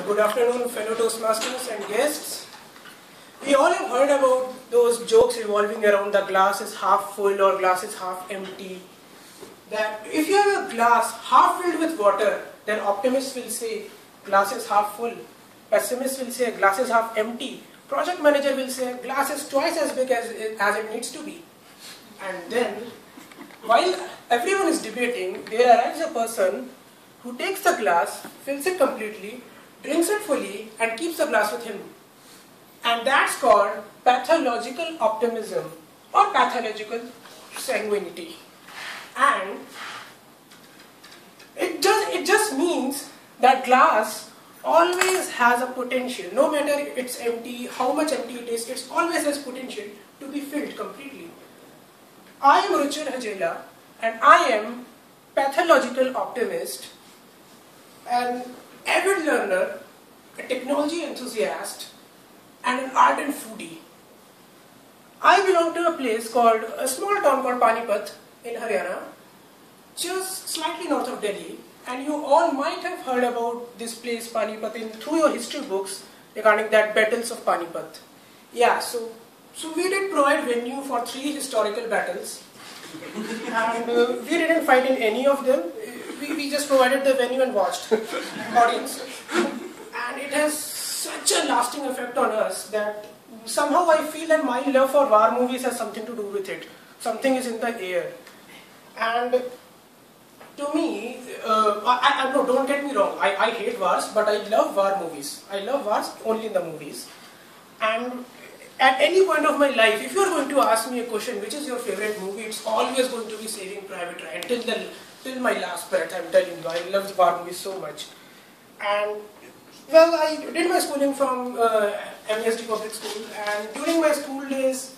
Good afternoon, fellow Toastmasters and guests. We all have heard about those jokes revolving around the glass is half full or glass is half empty. That if you have a glass half filled with water, then optimists will say glass is half full. Pessimists will say glass is half empty. Project manager will say glass is twice as big as it needs to be. And then, while everyone is debating, there arrives a person who takes the glass, fills it completely, drinks it fully, and keeps the glass with him. And that's called pathological optimism or pathological sanguinity. And it just means that glass always has a potential. No matter it's empty, how much empty it is, it always has potential to be filled completely. I am Ruchir Hajela, and I am pathological optimist, an avid learner, a technology enthusiast, and an ardent foodie. I belong to a small town called Panipat in Haryana, just slightly north of Delhi, and you all might have heard about this place Panipat through your history books regarding that battles of Panipat. Yeah, so we did provide venue for 3 historical battles, and we didn't fight in any of them. We just provided the venue and watched audience, and it has such a lasting effect on us that somehow I feel that my love for war movies has something to do with it. Something is in the air. And to me, no, don't get me wrong, I hate wars, but I love war movies. I love wars only in the movies. And at any point of my life, if you're going to ask me a question, which is your favorite movie, it's always going to be Saving Private Ryan. Till my last breath, I'm telling you, I love war movies so much. And well, I did my schooling from MSD Public School, and during my school days,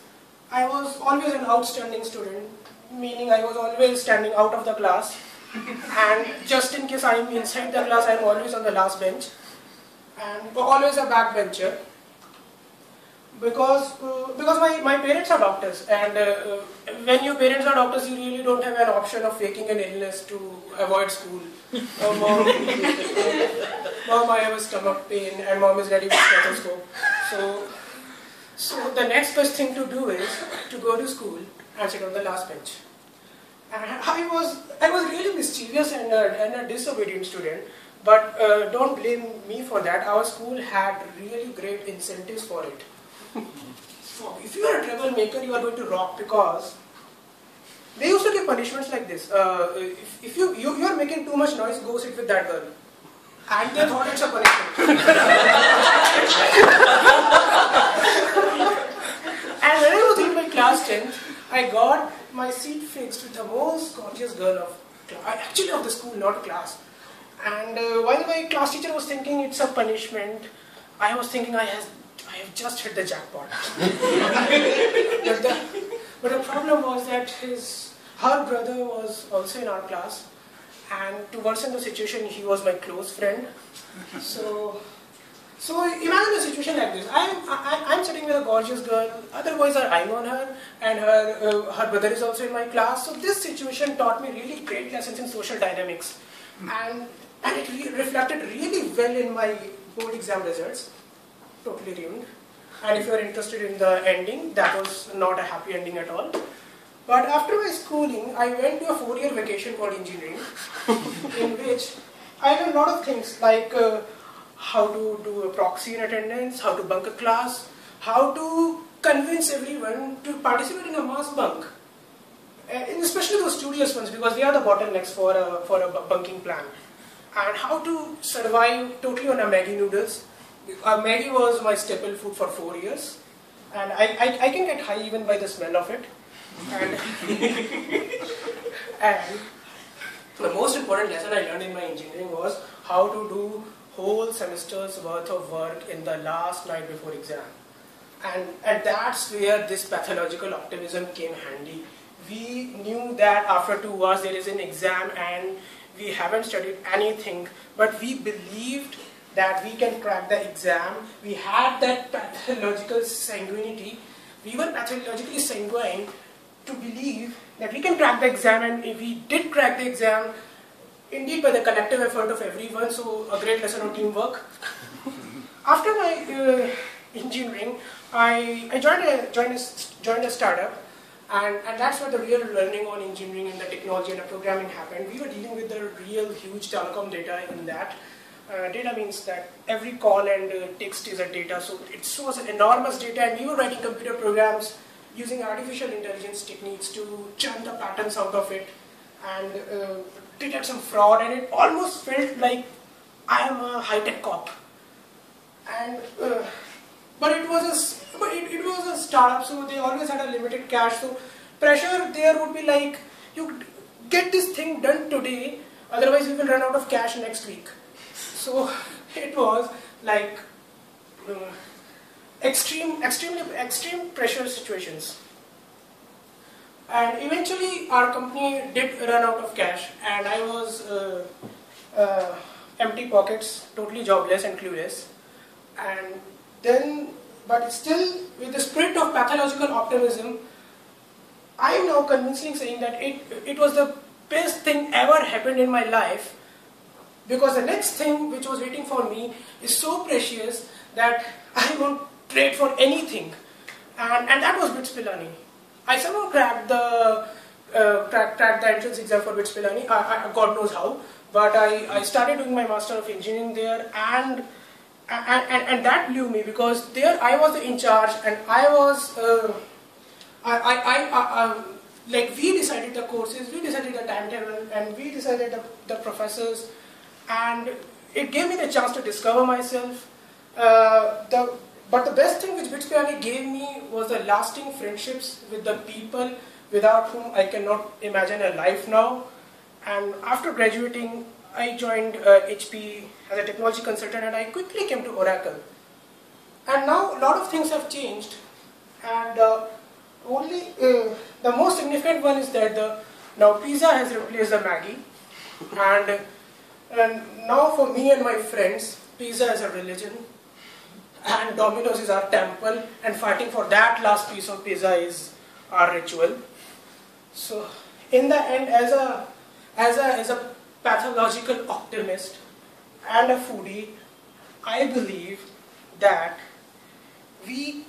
I was always an outstanding student, meaning I was always standing out of the class, and just in case I am inside the class, I am always on the last bench, and always a backbencher, because my parents are doctors, and when your parents are doctors, you really don't have an option of faking an illness to avoid school. Mom, I have a stomach pain, and mom is ready with stethoscope. So the next best thing to do is to go to school and sit on the last bench. And I was really mischievous and a disobedient student, but don't blame me for that. Our school had really great incentives for it. So if you are a troublemaker, you are going to rock, because they used to give punishments like this. If you are making too much noise, go sit with that girl. And they thought it's a punishment. And when I was in my class 10th, I got my seat fixed with the most gorgeous girl of the school, not class. And while my class teacher was thinking it's a punishment, I was thinking I have just hit the jackpot. But the problem was that her brother was also in our class, and to worsen the situation, he was my close friend. So imagine a situation like this. I'm sitting with a gorgeous girl, other boys are eyeing on her, and her brother is also in my class. So this situation taught me really great lessons in social dynamics, and it reflected really well in my board exam results. Totally ruined. And if you are interested in the ending, that was not a happy ending at all. But after my schooling, I went to a 4-year vacation called engineering, in which I learned a lot of things like how to do a proxy in attendance, how to bunk a class, how to convince everyone to participate in a mass bunk, and especially those studious ones, because they are the bottlenecks for a bunking plan, and how to survive totally on a Maggi noodles. Maggi was my staple food for 4 years, and I can get high even by the smell of it. And the most important lesson I learned in my engineering was how to do whole semester's worth of work in the last night before exam. And that's where this pathological optimism came handy. We knew that after 2 hours there is an exam and we haven't studied anything, but we believed that we can crack the exam. We had that pathological sanguinity. We were pathologically sanguine to believe that we can crack the exam, and if we did crack the exam, indeed by the collective effort of everyone, so a great lesson on teamwork. After my engineering, I joined a startup, and that's where the real learning on engineering and the technology and the programming happened. We were dealing with the real huge telecom data in that. Data means that every call and text is a data, so it was enormous data, and we were writing computer programs using artificial intelligence techniques to churn the patterns out of it and detect some fraud, and it almost felt like I am a high-tech cop. And but it was a startup, so they always had a limited cash. So pressure there would be like, you get this thing done today, otherwise we will run out of cash next week. So it was like extreme pressure situations. And eventually our company did run out of cash, and I was empty pockets, totally jobless and clueless. And then, but still with the spirit of pathological optimism, I am now convincingly saying that it was the best thing ever happened in my life, because the next thing which was waiting for me is so precious that I won't trade for anything. And that was BITS Pilani. I somehow cracked the entrance exam for BITS Pilani. God knows how, but I started doing my Master of Engineering there, and that blew me, because there I was in charge, and I was like, we decided the courses, we decided the timetable, and we decided the professors, and it gave me the chance to discover myself. But the best thing which BITS Pilani gave me was the lasting friendships with the people without whom I cannot imagine a life now. And after graduating, I joined HP as a technology consultant, and I quickly came to Oracle. And now a lot of things have changed, and only the most significant one is that now pizza has replaced the Maggie, and now for me and my friends, pizza is a religion, and Domino's is our temple, and fighting for that last piece of pizza is our ritual. So in the end, as a pathological optimist and a foodie, I believe that we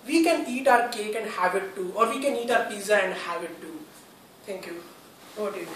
can eat our cake and have it too, or we can eat our pizza and have it too. Thank you. Over to you.